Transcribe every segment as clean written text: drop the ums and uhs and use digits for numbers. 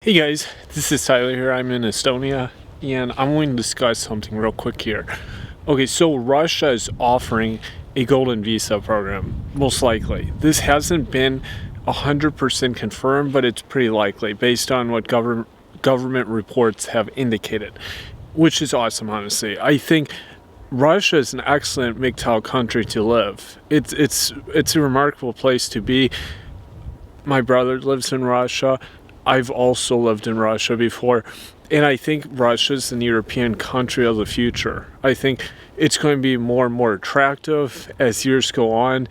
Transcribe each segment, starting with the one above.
Hey guys, this is Tyler here. I'm in Estonia and I'm going to discuss something real quick here. Okay, so Russia is offering a golden visa program, most likely. This hasn't been 100% confirmed, but it's pretty likely based on what government reports have indicated, which is awesome, honestly. I think Russia is an excellent MGTOW country to live. It's a remarkable place to be. My brother lives in Russia. I've also lived in Russia before, and I think Russia's an European country of the future. I think it's going to be more and more attractive as years go on,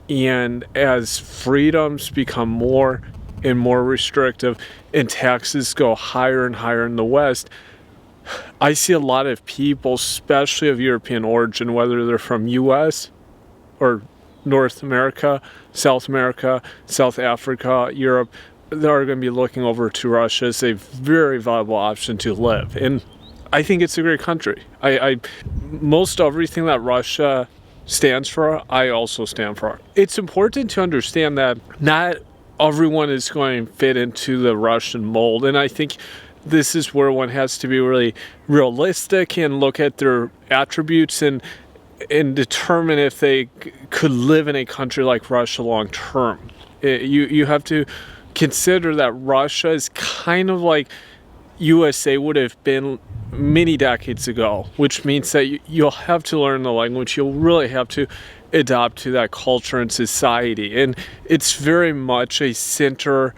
and as freedoms become more and more restrictive and taxes go higher and higher in the West. I see a lot of people, especially of European origin, whether they're from US or North America, South Africa, Europe, they are going to be looking over to Russia as a very viable option to live. And I think it's a great country. I most everything that Russia stands for, I also stand for. It's important to understand that not everyone is going to fit into the Russian mold. And I think this is where one has to be really realistic and look at their attributes and determine if they could live in a country like Russia long term. You have to consider that Russia is kind of like USA would have been many decades ago, which means that you'll have to learn the language. You'll really have to adapt to that culture and society. And it's very much a center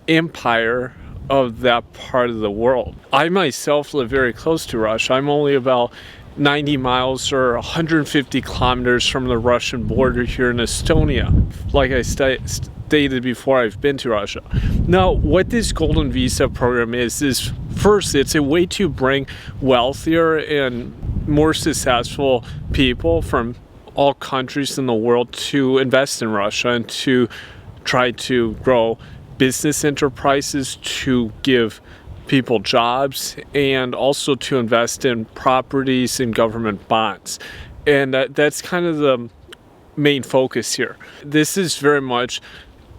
empire of that part of the world. I myself live very close to Russia. I'm only about 90 miles or 150 kilometers from the Russian border here in Estonia. Like I stated before, I've been to Russia. Now, what this golden visa program is first, it's a way to bring wealthier and more successful people from all countries in the world to invest in Russia and to try to grow business enterprises, to give people jobs, and also to invest in properties and government bonds. And that's kind of the main focus here. This is very much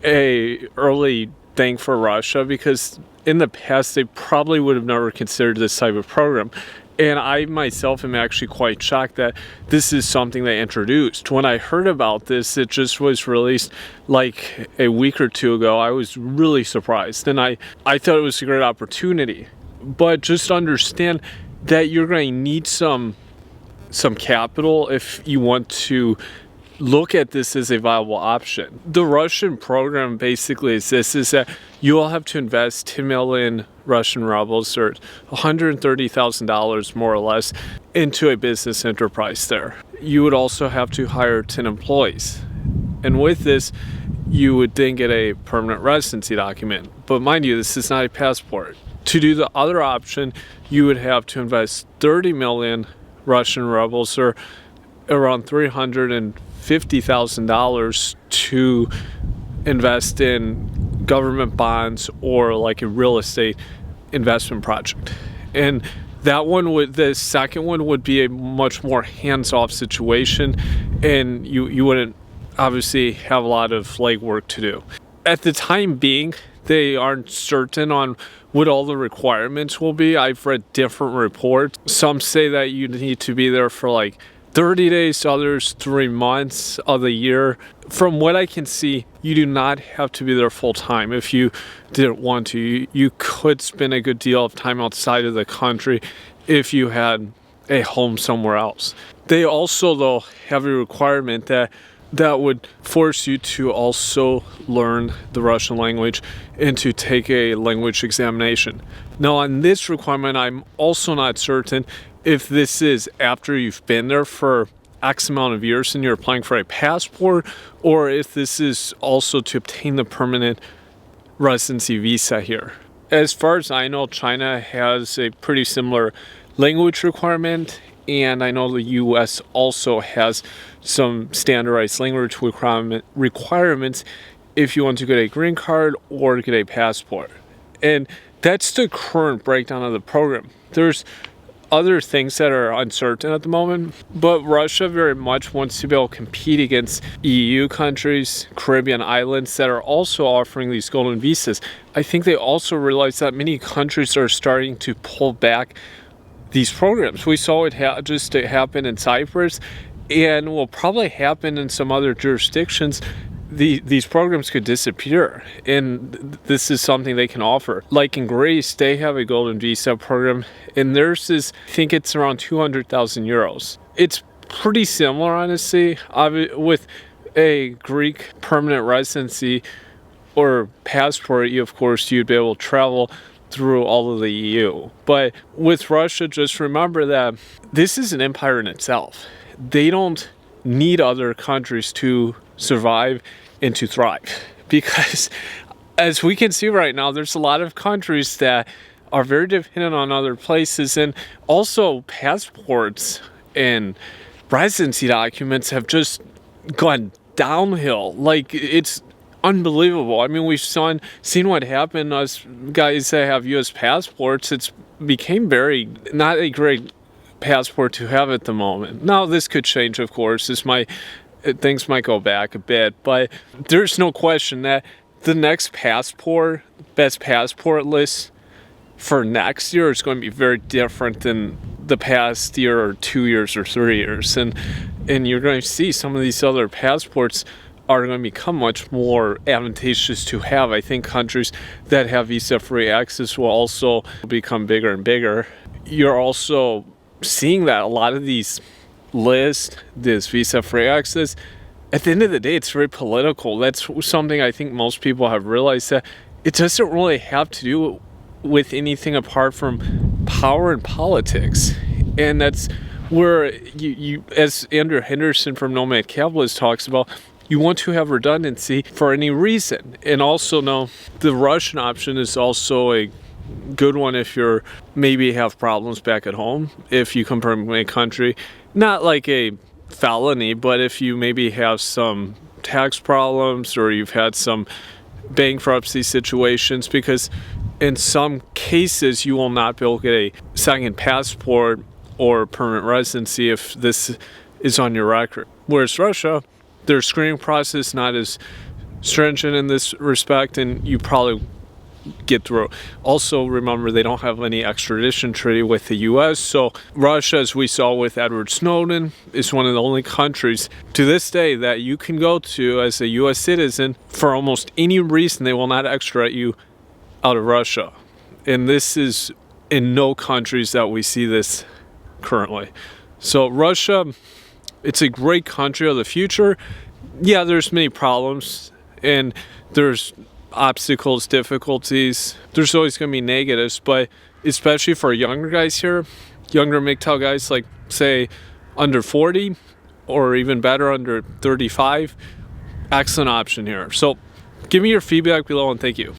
a early thing for Russia because in the past they probably would have never considered this type of program. And I myself am actually quite shocked that this is something they introduced. When I heard about this, it just was released like a week or two ago. I was really surprised, and I thought it was a great opportunity. But just understand that you're going to need some capital if you want to look at this as a viable option. The Russian program basically is this, is that you will have to invest 10 million Russian rubles, or $130,000 more or less, into a business enterprise there. You would also have to hire 10 employees. And with this, you would then get a permanent residency document. But mind you, this is not a passport. To do the other option, you would have to invest 30 million Russian rubles, or around $350,000, to invest in government bonds or like a real estate investment project. And the second one would be a much more hands-off situation, and you wouldn't obviously have a lot of legwork to do. At the time being, they aren't certain on what all the requirements will be. I've read different reports. Some say that you need to be there for like 30 days, others 3 months of the year. From what I can see, you do not have to be there full time. If you didn't want to, you could spend a good deal of time outside of the country if you had a home somewhere else. They also, though, have a requirement that would force you to also learn the Russian language and to take a language examination. Now, on this requirement, I'm also not certain if this is after you've been there for X amount of years and you're applying for a passport, or if this is also to obtain the permanent residency visa here. As far as I know, China has a pretty similar language requirement, and I know the US also has some standardized language requirements if you want to get a green card or get a passport. And that's the current breakdown of the program. There's other things that are uncertain at the moment, but Russia very much wants to be able to compete against EU countries, Caribbean islands that are also offering these golden visas. I think they also realize that many countries are starting to pull back these programs. We saw it just happen in Cyprus, and will probably happen in some other jurisdictions. These programs could disappear, and this is something they can offer. Like in Greece, they have a golden visa program, and theirs is, I think it's around 200,000 euros. It's pretty similar, honestly, with a Greek permanent residency or passport. Of course, you'd be able to travel through all of the EU. But with Russia, just remember that this is an empire in itself. They don't need other countries to survive and to thrive, because as we can see right now, there's a lot of countries that are very dependent on other places, and also passports and residency documents have just gone downhill. Like, it's unbelievable. I mean, we've seen what happened. Us guys that have U.S. passports, it's became not a great passport to have at the moment. Now, this could change, of course. Things might go back a bit, but there's no question that the next best passport list for next year is going to be very different than the past year or 2 years or 3 years. And you're going to see some of these other passports are going to become much more advantageous to have. I think countries that have visa-free access will also become bigger and bigger. You're also seeing that a lot of these lists, this visa-free access, at the end of the day, it's very political. That's something I think most people have realized, that it doesn't really have to do with anything apart from power and politics. And that's where you as Andrew Henderson from Nomad Capitalist talks about, you want to have redundancy for any reason. And also know the Russian option is also a good one if you're maybe have problems back at home. If you come from a country, not like a felony, but if you maybe have some tax problems or you've had some bankruptcy situations, because in some cases you will not be able to get a second passport or permanent residency if this is on your record. Whereas Russia, their screening process is not as stringent in this respect, and you probably get through. Also, remember, they don't have any extradition treaty with the U.S. So Russia, as we saw with Edward Snowden, is one of the only countries to this day that you can go to as a U.S. citizen for almost any reason. They will not extradite you out of Russia. And this is in no countries that we see this currently. So Russia, it's a great country of the future. Yeah, there's many problems, and there's obstacles, difficulties. There's always going to be negatives, but especially for younger guys here, younger MGTOW guys, like say under 40 or even better under 35, excellent option here. So give me your feedback below, and thank you.